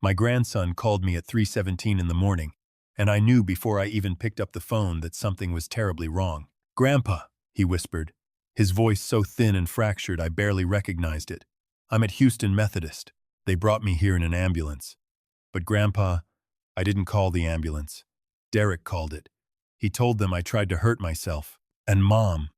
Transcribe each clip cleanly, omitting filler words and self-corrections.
My grandson called me at 3:17 in the morning, and I knew before I even picked up the phone that something was terribly wrong. "Grandpa," he whispered, his voice so thin and fractured I barely recognized it. "I'm at Houston Methodist. They brought me here in an ambulance." "But Grandpa, I didn't call the ambulance. Derek called it. He told them I tried to hurt myself. And Mom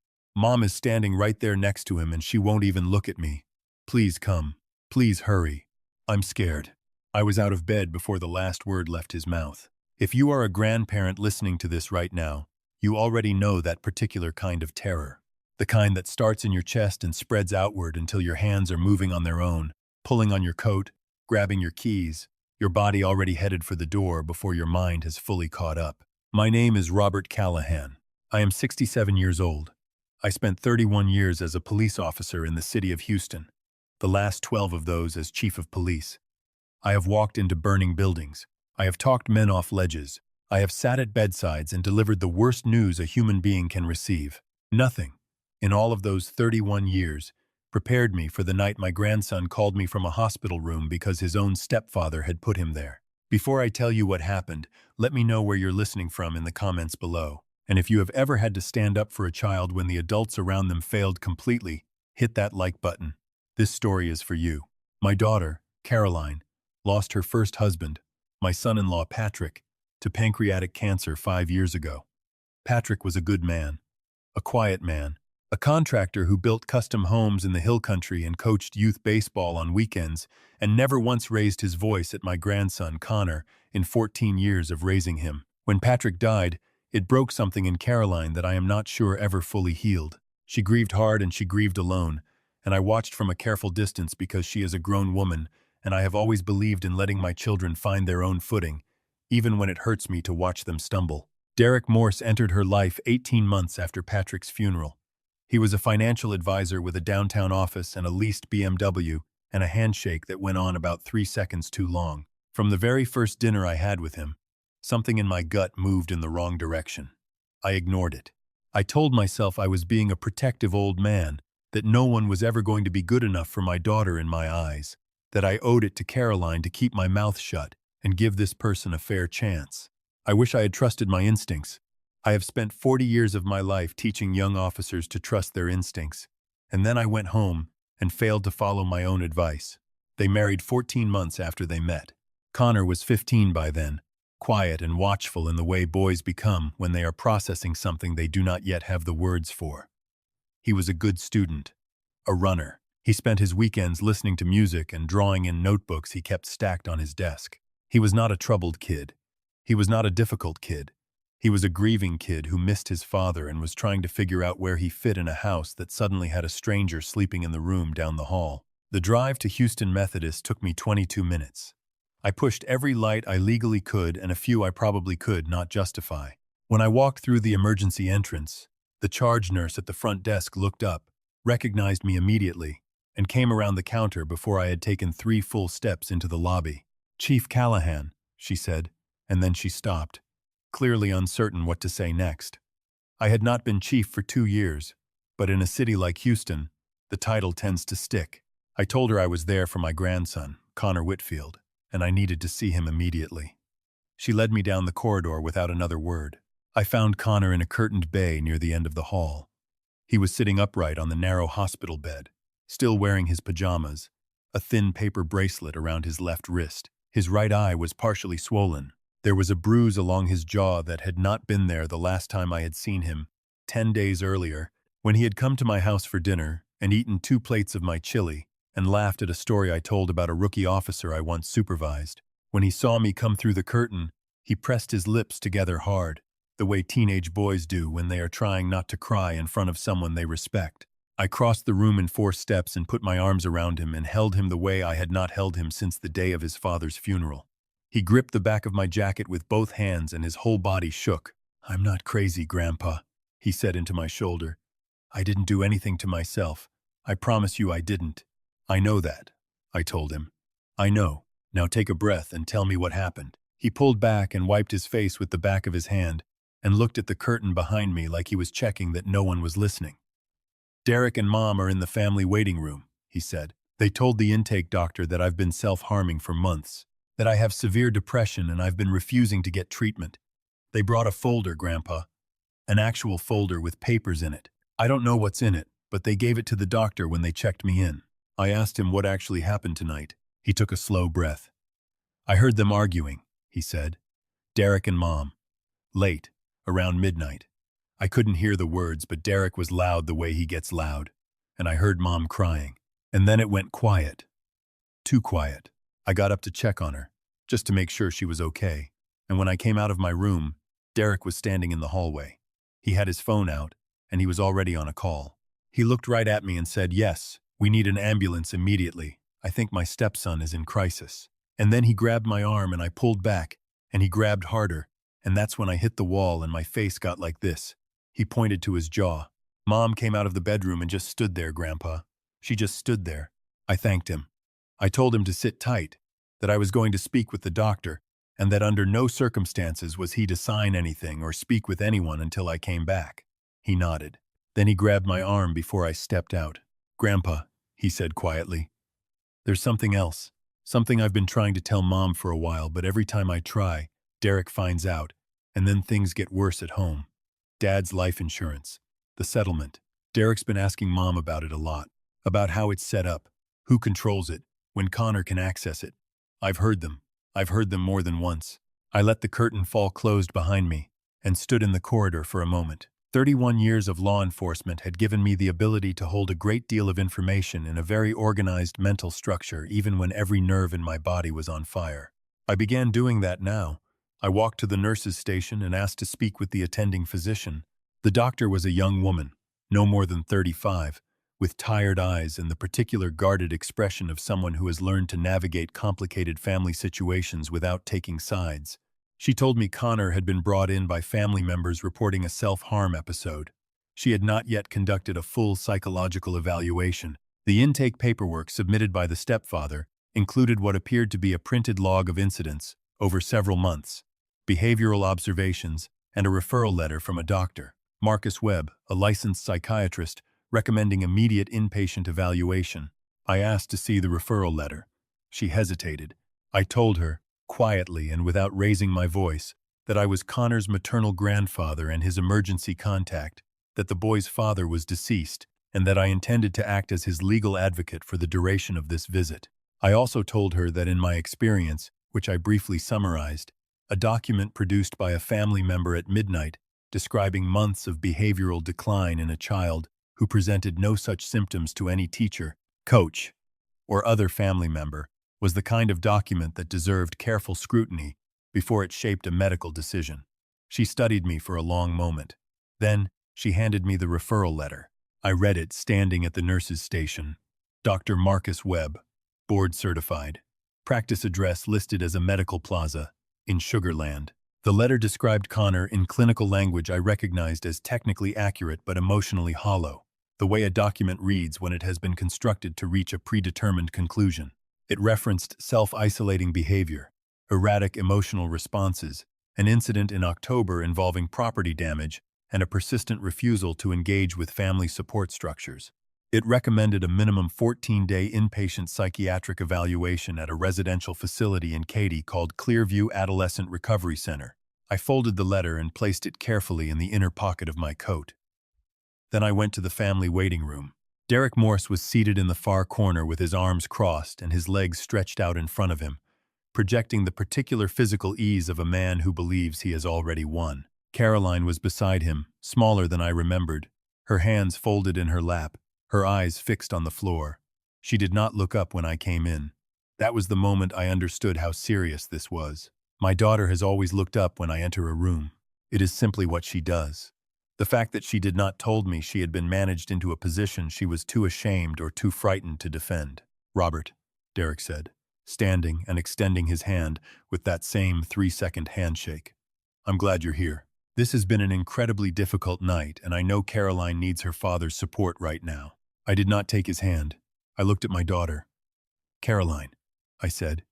is standing right there next to him and she won't even look at me. Please come. Please hurry. I'm scared." I was out of bed before the last word left his mouth. If you are a grandparent listening to this right now, you already know that particular kind of terror. The kind that starts in your chest and spreads outward until your hands are moving on their own, pulling on your coat, grabbing your keys, your body already headed for the door before your mind has fully caught up. My name is Robert Callahan. I am 67 years old. I spent 31 years as a police officer in the city of Houston, the last 12 of those as chief of police. I have walked into burning buildings. I have talked men off ledges. I have sat at bedsides and delivered the worst news a human being can receive. Nothing, in all of those 31 years, prepared me for the night my grandson called me from a hospital room because his own stepfather had put him there. Before I tell you what happened, let me know where you're listening from in the comments below. And if you have ever had to stand up for a child when the adults around them failed completely, hit that like button. This story is for you. My daughter, Caroline, lost her first husband, my son-in-law Patrick, to pancreatic cancer 5 years ago. Patrick was a good man, a quiet man, a contractor who built custom homes in the hill country and coached youth baseball on weekends and never once raised his voice at my grandson Connor in 14 years of raising him. When Patrick died, it broke something in Caroline that I am not sure ever fully healed. She grieved hard and she grieved alone, and I watched from a careful distance because she is a grown woman, and I have always believed in letting my children find their own footing, even when it hurts me to watch them stumble. Derek Morse entered her life 18 months after Patrick's funeral. He was a financial advisor with a downtown office and a leased BMW and a handshake that went on about 3 seconds too long. From the very first dinner I had with him, something in my gut moved in the wrong direction. I ignored it. I told myself I was being a protective old man, that no one was ever going to be good enough for my daughter in my eyes, that I owed it to Caroline to keep my mouth shut and give this person a fair chance. I wish I had trusted my instincts. I have spent 40 years of my life teaching young officers to trust their instincts, and then I went home and failed to follow my own advice. They married 14 months after they met. Connor was 15 by then, quiet and watchful in the way boys become when they are processing something they do not yet have the words for. He was a good student, a runner. He spent his weekends listening to music and drawing in notebooks he kept stacked on his desk. He was not a troubled kid. He was not a difficult kid. He was a grieving kid who missed his father and was trying to figure out where he fit in a house that suddenly had a stranger sleeping in the room down the hall. The drive to Houston Methodist took me 22 minutes. I pushed every light I legally could and a few I probably could not justify. When I walked through the emergency entrance, the charge nurse at the front desk looked up, recognized me immediately, and came around the counter before I had taken 3 full steps into the lobby. "Chief Callahan," she said, and then she stopped, clearly uncertain what to say next. I had not been chief for 2 years, but in a city like Houston, the title tends to stick. I told her I was there for my grandson, Connor Whitfield, and I needed to see him immediately. She led me down the corridor without another word. I found Connor in a curtained bay near the end of the hall. He was sitting upright on the narrow hospital bed, still wearing his pajamas, a thin paper bracelet around his left wrist. His right eye was partially swollen. There was a bruise along his jaw that had not been there the last time I had seen him, 10 days earlier, when he had come to my house for dinner and eaten 2 plates of my chili and laughed at a story I told about a rookie officer I once supervised. When he saw me come through the curtain, he pressed his lips together hard, the way teenage boys do when they are trying not to cry in front of someone they respect. I crossed the room in 4 steps and put my arms around him and held him the way I had not held him since the day of his father's funeral. He gripped the back of my jacket with both hands and his whole body shook. "I'm not crazy, Grandpa," he said into my shoulder. "I didn't do anything to myself. I promise you I didn't." "I know that," I told him. "I know. Now take a breath and tell me what happened." He pulled back and wiped his face with the back of his hand and looked at the curtain behind me like he was checking that no one was listening. "Derek and Mom are in the family waiting room," he said. "They told the intake doctor that I've been self-harming for months. That I have severe depression and I've been refusing to get treatment. They brought a folder, Grandpa. An actual folder with papers in it. I don't know what's in it, but they gave it to the doctor when they checked me in. I asked him what actually happened tonight. He took a slow breath. I heard them arguing, he said. Derek and Mom. Late, around midnight. I couldn't hear the words, but Derek was loud the way he gets loud. And I heard Mom crying. And then it went quiet. Too quiet. I got up to check on her, just to make sure she was okay. And when I came out of my room, Derek was standing in the hallway. He had his phone out, and he was already on a call. He looked right at me and said, "Yes, we need an ambulance immediately. I think my stepson is in crisis." And then he grabbed my arm and I pulled back, and he grabbed harder, and that's when I hit the wall and my face got like this. He pointed to his jaw. Mom came out of the bedroom and just stood there, Grandpa. She just stood there. I thanked him. I told him to sit tight, that I was going to speak with the doctor, and that under no circumstances was he to sign anything or speak with anyone until I came back. He nodded. Then he grabbed my arm before I stepped out. "Grandpa," he said quietly, "there's something else. Something I've been trying to tell Mom for a while, but every time I try, Derek finds out, and then things get worse at home. Dad's life insurance. The settlement. Derek's been asking Mom about it a lot. About how it's set up, who controls it, when Connor can access it. I've heard them. I've heard them more than once." I let the curtain fall closed behind me and stood in the corridor for a moment. 31 years of law enforcement had given me the ability to hold a great deal of information in a very organized mental structure even when every nerve in my body was on fire. I began doing that now. I walked to the nurse's station and asked to speak with the attending physician. The doctor was a young woman, no more than 35, with tired eyes and the particular guarded expression of someone who has learned to navigate complicated family situations without taking sides. She told me Connor had been brought in by family members reporting a self-harm episode. She had not yet conducted a full psychological evaluation. The intake paperwork submitted by the stepfather included what appeared to be a printed log of incidents over several months, behavioral observations, and a referral letter from a doctor, Marcus Webb, a licensed psychiatrist, recommending immediate inpatient evaluation. I asked to see the referral letter. She hesitated. I told her, quietly and without raising my voice, that I was Connor's maternal grandfather and his emergency contact, that the boy's father was deceased, and that I intended to act as his legal advocate for the duration of this visit. I also told her that in my experience, which I briefly summarized, a document produced by a family member at midnight describing months of behavioral decline in a child who presented no such symptoms to any teacher, coach, or other family member, was the kind of document that deserved careful scrutiny before it shaped a medical decision. She studied me for a long moment. Then, she handed me the referral letter. I read it standing at the nurse's station. Dr. Marcus Webb, board certified. Practice address listed as a medical plaza in Sugar Land. The letter described Connor in clinical language I recognized as technically accurate but emotionally hollow, the way a document reads when it has been constructed to reach a predetermined conclusion. It referenced self-isolating behavior, erratic emotional responses, an incident in October involving property damage, and a persistent refusal to engage with family support structures. It recommended a minimum 14-day inpatient psychiatric evaluation at a residential facility in Katy called Clearview Adolescent Recovery Center. I folded the letter and placed it carefully in the inner pocket of my coat. Then I went to the family waiting room. Derek Morse was seated in the far corner with his arms crossed and his legs stretched out in front of him, projecting the particular physical ease of a man who believes he has already won. Caroline was beside him, smaller than I remembered, her hands folded in her lap, her eyes fixed on the floor. She did not look up when I came in. That was the moment I understood how serious this was. My daughter has always looked up when I enter a room. It is simply what she does. The fact that she did not told me she had been managed into a position she was too ashamed or too frightened to defend. "Robert," Derek said, standing and extending his hand with that same 3-second handshake. "I'm glad you're here. This has been an incredibly difficult night, and I know Caroline needs her father's support right now." I did not take his hand. I looked at my daughter. "Caroline," I said,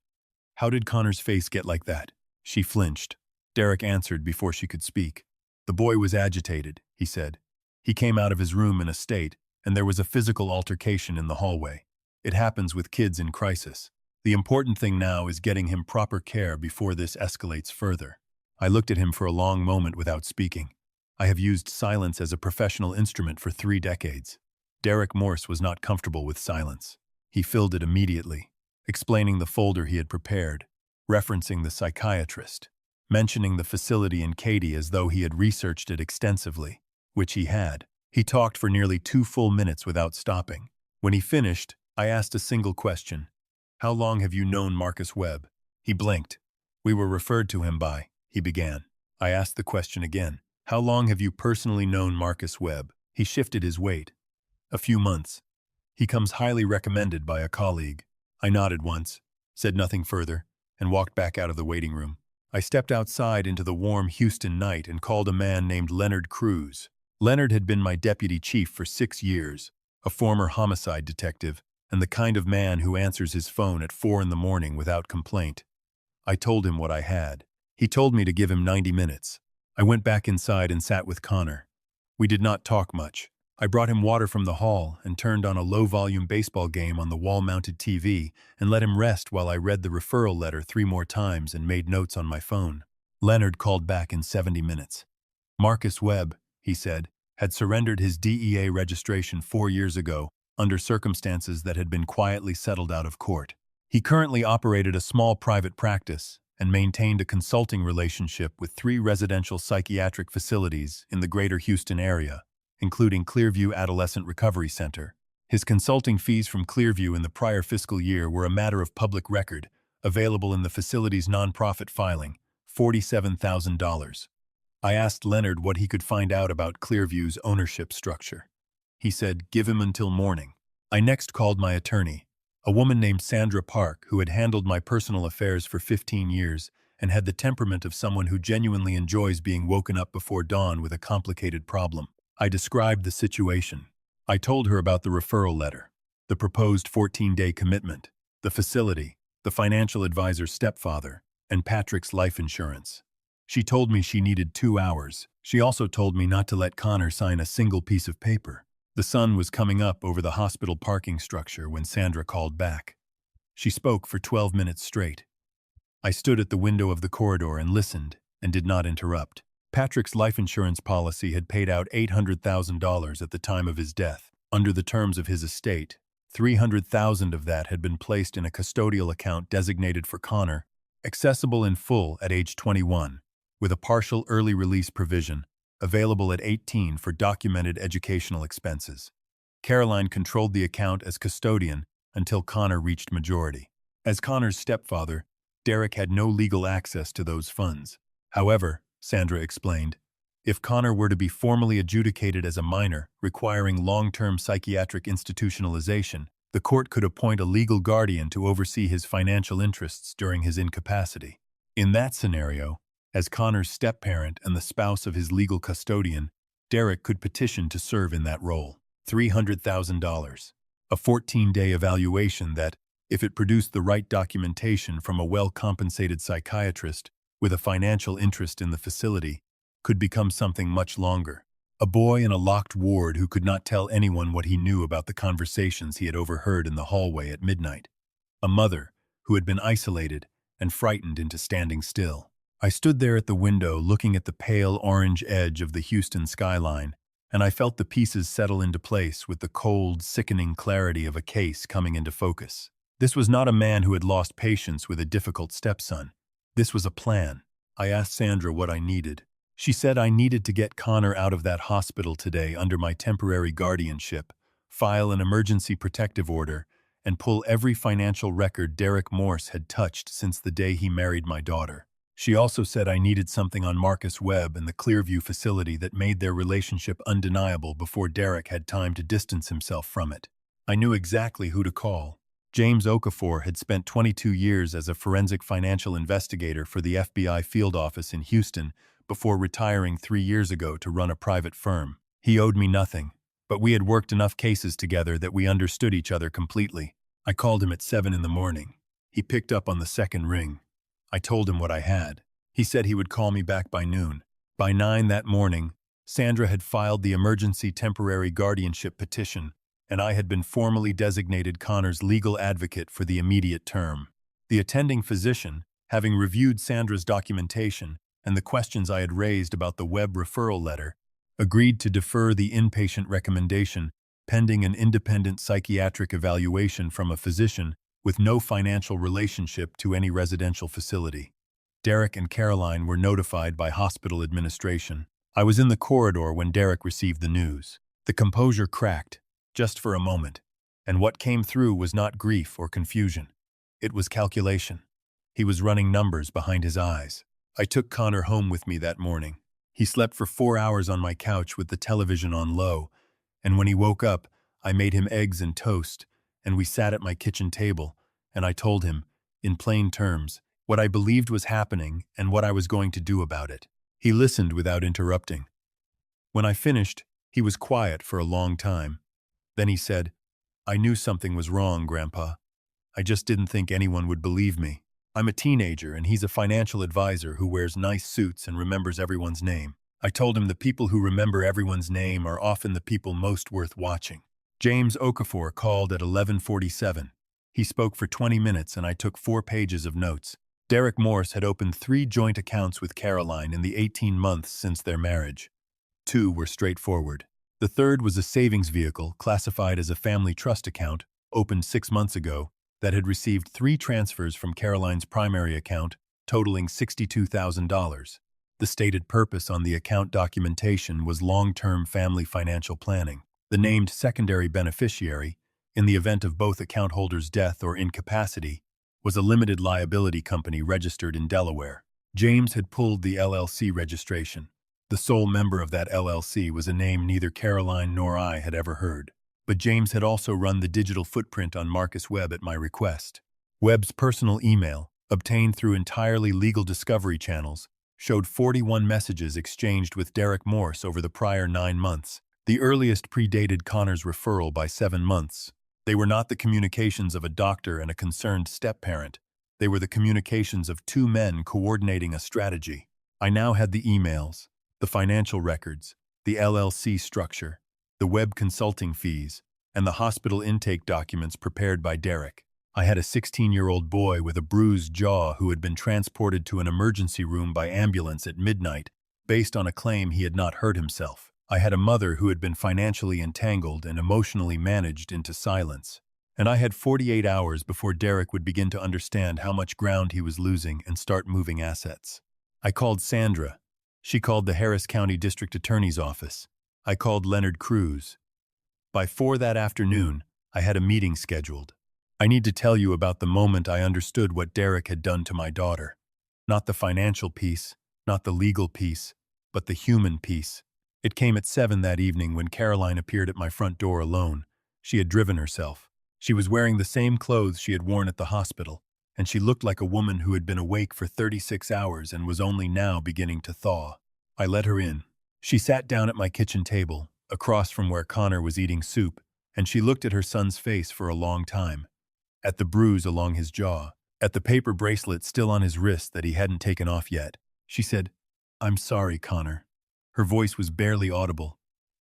"how did Connor's face get like that?" She flinched. Derek answered before she could speak. "The boy was agitated," he said. "He came out of his room in a state, and there was a physical altercation in the hallway. It happens with kids in crisis. The important thing now is getting him proper care before this escalates further. I looked at him for a long moment without speaking. I have used silence as a professional instrument for 3 decades. Derek Morse was not comfortable with silence. He filled it immediately, explaining the folder he had prepared, referencing the psychiatrist, mentioning the facility in Katy as though he had researched it extensively, which he had. He talked for nearly 2 full minutes without stopping. When he finished, I asked a single question. "How long have you known Marcus Webb?" He blinked. "We were referred to him by," he began. I asked the question again. "How long have you personally known Marcus Webb?" He shifted his weight. "A few months. He comes highly recommended by a colleague." I nodded once, said nothing further, and walked back out of the waiting room. I stepped outside into the warm Houston night and called a man named Leonard Cruz. Leonard had been my deputy chief for 6 years, a former homicide detective, and the kind of man who answers his phone at 4 in the morning without complaint. I told him what I had. He told me to give him 90 minutes. I went back inside and sat with Connor. We did not talk much. I brought him water from the hall and turned on a low-volume baseball game on the wall-mounted TV and let him rest while I read the referral letter 3 more times and made notes on my phone. Leonard called back in 70 minutes. Marcus Webb, he said, had surrendered his DEA registration 4 years ago under circumstances that had been quietly settled out of court. He currently operated a small private practice and maintained a consulting relationship with 3 residential psychiatric facilities in the greater Houston area, including Clearview Adolescent Recovery Center. His consulting fees from Clearview in the prior fiscal year were a matter of public record, available in the facility's nonprofit filing, $47,000. I asked Leonard what he could find out about Clearview's ownership structure. He said, "Give him until morning." I next called my attorney, a woman named Sandra Park, who had handled my personal affairs for 15 years and had the temperament of someone who genuinely enjoys being woken up before dawn with a complicated problem. I described the situation. I told her about the referral letter, the proposed 14-day commitment, the facility, the financial advisor's stepfather, and Patrick's life insurance. She told me she needed 2 hours. She also told me not to let Connor sign a single piece of paper. The sun was coming up over the hospital parking structure when Sandra called back. She spoke for 12 minutes straight. I stood at the window of the corridor and listened, and did not interrupt. Patrick's life insurance policy had paid out $800,000 at the time of his death. Under the terms of his estate, $300,000 of that had been placed in a custodial account designated for Connor, accessible in full at age 21, with a partial early release provision, available at 18 for documented educational expenses. Caroline controlled the account as custodian until Connor reached majority. As Connor's stepfather, Derek had no legal access to those funds. However, Sandra explained, if Connor were to be formally adjudicated as a minor, requiring long-term psychiatric institutionalization, the court could appoint a legal guardian to oversee his financial interests during his incapacity. In that scenario, as Connor's step-parent and the spouse of his legal custodian, Derek could petition to serve in that role. $300,000. A 14-day evaluation that, if it produced the right documentation from a well-compensated psychiatrist with a financial interest in the facility, could become something much longer. A boy in a locked ward who could not tell anyone what he knew about the conversations he had overheard in the hallway at midnight. A mother who had been isolated and frightened into standing still. I stood there at the window looking at the pale orange edge of the Houston skyline, and I felt the pieces settle into place with the cold, sickening clarity of a case coming into focus. This was not a man who had lost patience with a difficult stepson. This was a plan. I asked Sandra what I needed. She said I needed to get Connor out of that hospital today under my temporary guardianship, file an emergency protective order, and pull every financial record Derek Morse had touched since the day he married my daughter. She also said I needed something on Marcus Webb and the Clearview facility that made their relationship undeniable before Derek had time to distance himself from it. I knew exactly who to call. James Okafor had spent 22 years as a forensic financial investigator for the FBI field office in Houston before retiring 3 years ago to run a private firm. He owed me nothing, but we had worked enough cases together that we understood each other completely. I called him at 7 in the morning. He picked up on the second ring. I told him what I had. He said he would call me back by noon. By 9 that morning, Sandra had filed the emergency temporary guardianship petition, and I had been formally designated Connor's legal advocate for the immediate term. The attending physician, having reviewed Sandra's documentation and the questions I had raised about the Webb referral letter, agreed to defer the inpatient recommendation pending an independent psychiatric evaluation from a physician with no financial relationship to any residential facility. Derek and Caroline were notified by hospital administration. I was in the corridor when Derek received the news. The composure cracked, just for a moment, and what came through was not grief or confusion. It was calculation. He was running numbers behind his eyes. I took Connor home with me that morning. He slept for 4 hours on my couch with the television on low, and when he woke up, I made him eggs and toast, and we sat at my kitchen table, and I told him, in plain terms, what I believed was happening and what I was going to do about it. He listened without interrupting. When I finished, he was quiet for a long time. Then he said, "I knew something was wrong, Grandpa. I just didn't think anyone would believe me. I'm a teenager and he's a financial advisor who wears nice suits and remembers everyone's name." I told him the people who remember everyone's name are often the people most worth watching. James Okafor called at 11:47. He spoke for 20 minutes and I took 4 pages of notes. Derek Morse had opened 3 joint accounts with Caroline in the 18 months since their marriage. 2 were straightforward. The third was a savings vehicle classified as a family trust account, opened 6 months ago, that had received 3 transfers from Caroline's primary account, totaling $62,000. The stated purpose on the account documentation was long-term family financial planning. The named secondary beneficiary, in the event of both account holders' death or incapacity, was a limited liability company registered in Delaware. James had pulled the LLC registration. The sole member of that LLC was a name neither Caroline nor I had ever heard. But James had also run the digital footprint on Marcus Webb at my request. Webb's personal email, obtained through entirely legal discovery channels, showed 41 messages exchanged with Derek Morse over the prior 9 months. The earliest predated Connor's referral by 7 months. They were not the communications of a doctor and a concerned step-parent. They were the communications of 2 men coordinating a strategy. I now had the emails, the financial records, the LLC structure, the Webb consulting fees, and the hospital intake documents prepared by Derek. I had a 16-year-old boy with a bruised jaw who had been transported to an emergency room by ambulance at midnight based on a claim he had not hurt himself. I had a mother who had been financially entangled and emotionally managed into silence. And I had 48 hours before Derek would begin to understand how much ground he was losing and start moving assets. I called Sandra. She called the Harris County District Attorney's office. I called Leonard Cruz. By 4 that afternoon, I had a meeting scheduled. I need to tell you about the moment I understood what Derek had done to my daughter. Not the financial piece, not the legal piece, but the human piece. It came at 7 that evening when Caroline appeared at my front door alone. She had driven herself. She was wearing the same clothes she had worn at the hospital, and she looked like a woman who had been awake for 36 hours and was only now beginning to thaw. I let her in. She sat down at my kitchen table, across from where Connor was eating soup, and she looked at her son's face for a long time. At the bruise along his jaw, at the paper bracelet still on his wrist that he hadn't taken off yet. She said, "I'm sorry, Connor." Her voice was barely audible.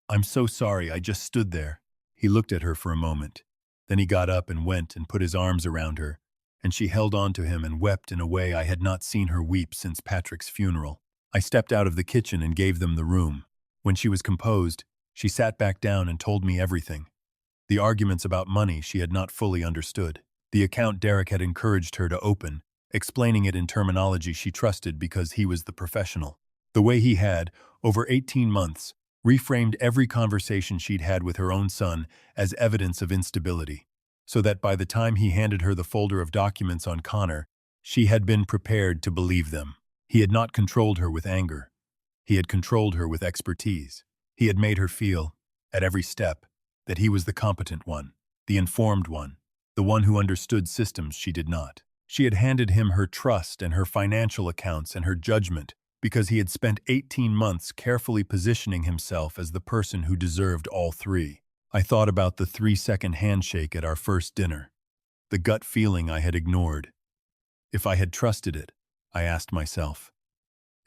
"I'm so sorry, I just stood there." He looked at her for a moment. Then he got up and went and put his arms around her, and she held on to him and wept in a way I had not seen her weep since Patrick's funeral. I stepped out of the kitchen and gave them the room. When she was composed, she sat back down and told me everything. The arguments about money she had not fully understood. The account Derek had encouraged her to open, explaining it in terminology she trusted because he was the professional. The way he had, over 18 months, reframed every conversation she'd had with her own son as evidence of instability, so that by the time he handed her the folder of documents on Connor, she had been prepared to believe them. He had not controlled her with anger. He had controlled her with expertise. He had made her feel, at every step, that he was the competent one, the informed one, the one who understood systems she did not. She had handed him her trust and her financial accounts and her judgment because he had spent 18 months carefully positioning himself as the person who deserved all 3. I thought about the 3-second handshake at our first dinner, the gut feeling I had ignored. If I had trusted it, I asked myself.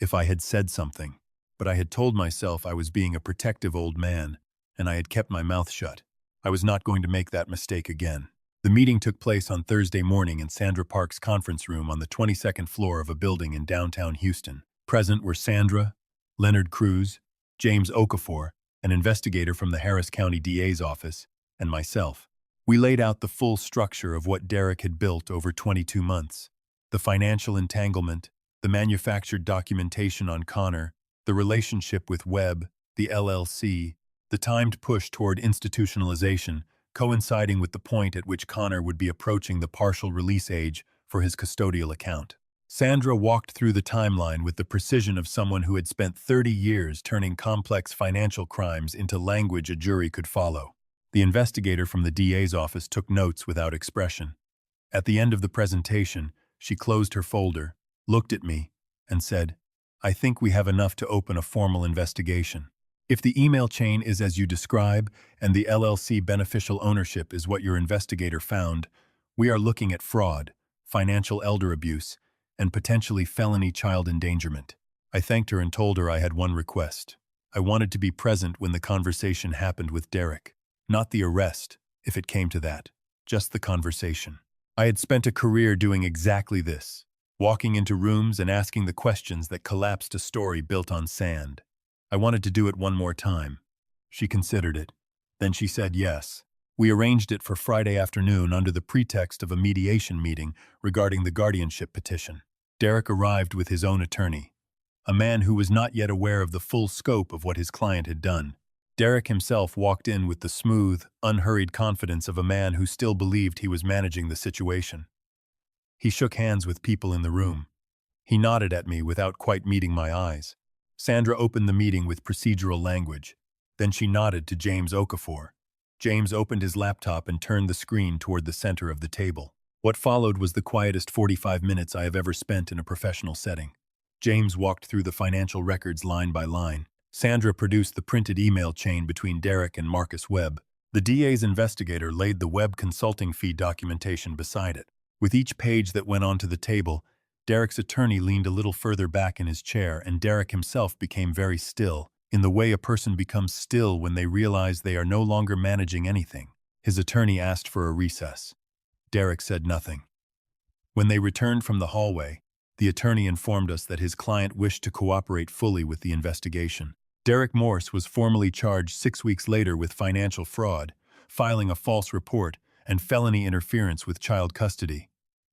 If I had said something, but I had told myself I was being a protective old man, and I had kept my mouth shut. I was not going to make that mistake again. The meeting took place on Thursday morning in Sandra Park's conference room on the 22nd floor of a building in downtown Houston. Present were Sandra, Leonard Cruz, James Okafor, an investigator from the Harris County DA's office, and myself. We laid out the full structure of what Derek had built over 22 months. The financial entanglement, the manufactured documentation on Connor, the relationship with Webb, the LLC, the timed push toward institutionalization, coinciding with the point at which Connor would be approaching the partial release age for his custodial account. Sandra walked through the timeline with the precision of someone who had spent 30 years turning complex financial crimes into language a jury could follow. The investigator from the DA's office took notes without expression. At the end of the presentation, she closed her folder, looked at me, and said, "I think we have enough to open a formal investigation. If the email chain is as you describe, and the LLC beneficial ownership is what your investigator found, we are looking at fraud, financial elder abuse, and potentially felony child endangerment." I thanked her and told her I had one request. I wanted to be present when the conversation happened with Derek. Not the arrest, if it came to that, just the conversation. I had spent a career doing exactly this, walking into rooms and asking the questions that collapsed a story built on sand. I wanted to do it one more time. She considered it. Then she said yes. We arranged it for Friday afternoon under the pretext of a mediation meeting regarding the guardianship petition. Derek arrived with his own attorney, a man who was not yet aware of the full scope of what his client had done. Derek himself walked in with the smooth, unhurried confidence of a man who still believed he was managing the situation. He shook hands with people in the room. He nodded at me without quite meeting my eyes. Sandra opened the meeting with procedural language. Then she nodded to James Okafor. James opened his laptop and turned the screen toward the center of the table. What followed was the quietest 45 minutes I have ever spent in a professional setting. James walked through the financial records line by line. Sandra produced the printed email chain between Derek and Marcus Webb. The DA's investigator laid the Webb consulting fee documentation beside it. With each page that went onto the table, Derek's attorney leaned a little further back in his chair, and Derek himself became very still, in the way a person becomes still when they realize they are no longer managing anything. His attorney asked for a recess. Derek said nothing. When they returned from the hallway, the attorney informed us that his client wished to cooperate fully with the investigation. Derek Morse was formally charged 6 weeks later with financial fraud, filing a false report, and felony interference with child custody.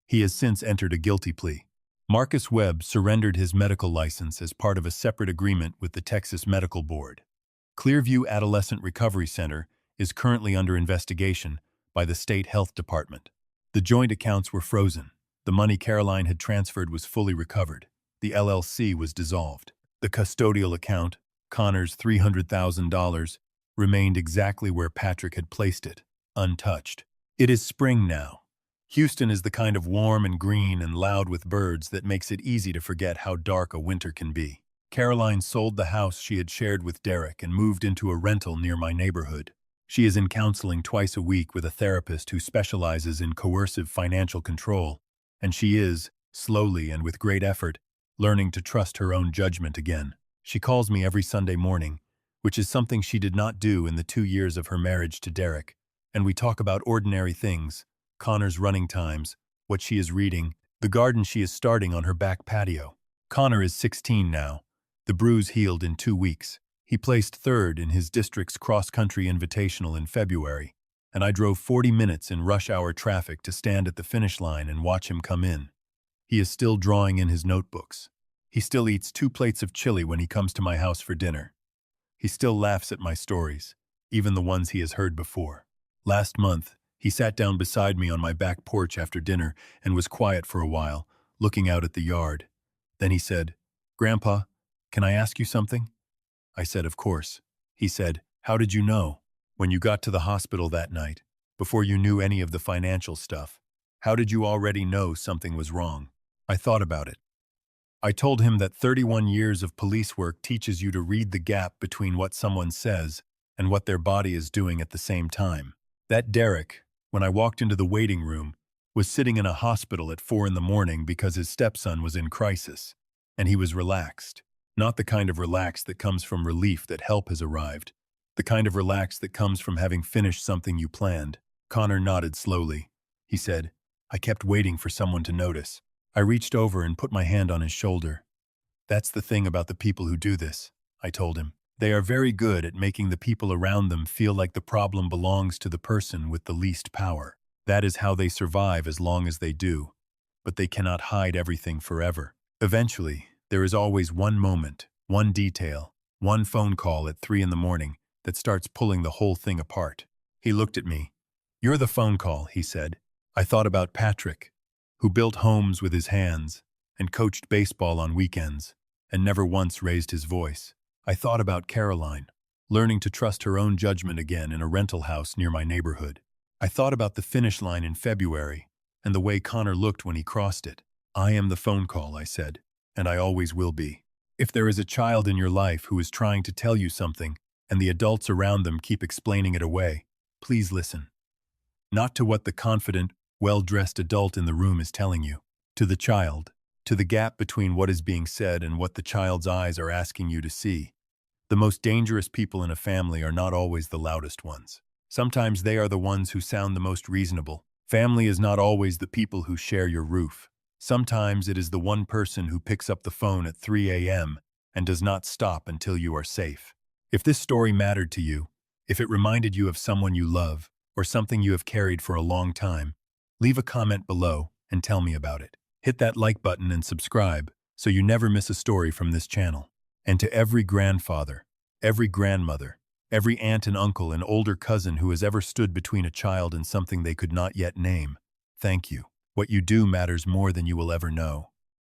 He has since entered a guilty plea. Marcus Webb surrendered his medical license as part of a separate agreement with the Texas Medical Board. Clearview Adolescent Recovery Center is currently under investigation by the State Health Department. The joint accounts were frozen. The money Caroline had transferred was fully recovered. The LLC was dissolved. The custodial account, Connor's $300,000, remained exactly where Patrick had placed it, untouched. It is spring now. Houston is the kind of warm and green and loud with birds that makes it easy to forget how dark a winter can be. Caroline sold the house she had shared with Derek and moved into a rental near my neighborhood. She is in counseling twice a week with a therapist who specializes in coercive financial control, and she is, slowly and with great effort, learning to trust her own judgment again. She calls me every Sunday morning, which is something she did not do in the 2 years of her marriage to Derek, and we talk about ordinary things: Connor's running times, what she is reading, the garden she is starting on her back patio. Connor is 16 now. The bruise healed in 2 weeks. He placed third in his district's cross-country invitational in February, and I drove 40 minutes in rush-hour traffic to stand at the finish line and watch him come in. He is still drawing in his notebooks. He still eats 2 plates of chili when he comes to my house for dinner. He still laughs at my stories, even the ones he has heard before. Last month, he sat down beside me on my back porch after dinner and was quiet for a while, looking out at the yard. Then he said, "Grandpa, can I ask you something?" I said, "Of course." He said, "How did you know, when you got to the hospital that night, before you knew any of the financial stuff, how did you already know something was wrong?" I thought about it. I told him that 31 years of police work teaches you to read the gap between what someone says and what their body is doing at the same time. That Derek, when I walked into the waiting room, was sitting in a hospital at 4 in the morning because his stepson was in crisis, and he was relaxed. Not the kind of relax that comes from relief that help has arrived, The kind of relax that comes from having finished something you planned. Connor nodded slowly. He said, I kept waiting for someone to notice. I reached over and put my hand on his shoulder. That's the thing about the people who do this, I told him. They are very good at making the people around them feel like the problem belongs to the person with the least power. That is how they survive as long as they do. But they cannot hide everything forever. Eventually, there is always one moment, one detail, one phone call at 3 in the morning that starts pulling the whole thing apart. He looked at me. You're the phone call, he said. I thought about Patrick, who built homes with his hands and coached baseball on weekends and never once raised his voice. I thought about Caroline, learning to trust her own judgment again in a rental house near my neighborhood. I thought about the finish line in February and the way Connor looked when he crossed it. I am the phone call, I said, and I always will be. If there is a child in your life who is trying to tell you something and the adults around them keep explaining it away, please listen. Not to what the confident, well-dressed adult in the room is telling you, to the child, to the gap between what is being said and what the child's eyes are asking you to see. The most dangerous people in a family are not always the loudest ones. Sometimes they are the ones who sound the most reasonable. Family is not always the people who share your roof. Sometimes it is the one person who picks up the phone at 3 a.m. and does not stop until you are safe. If this story mattered to you, if it reminded you of someone you love, or something you have carried for a long time, leave a comment below and tell me about it. Hit that like button and subscribe so you never miss a story from this channel. And to every grandfather, every grandmother, every aunt and uncle and older cousin who has ever stood between a child and something they could not yet name, thank you. What you do matters more than you will ever know.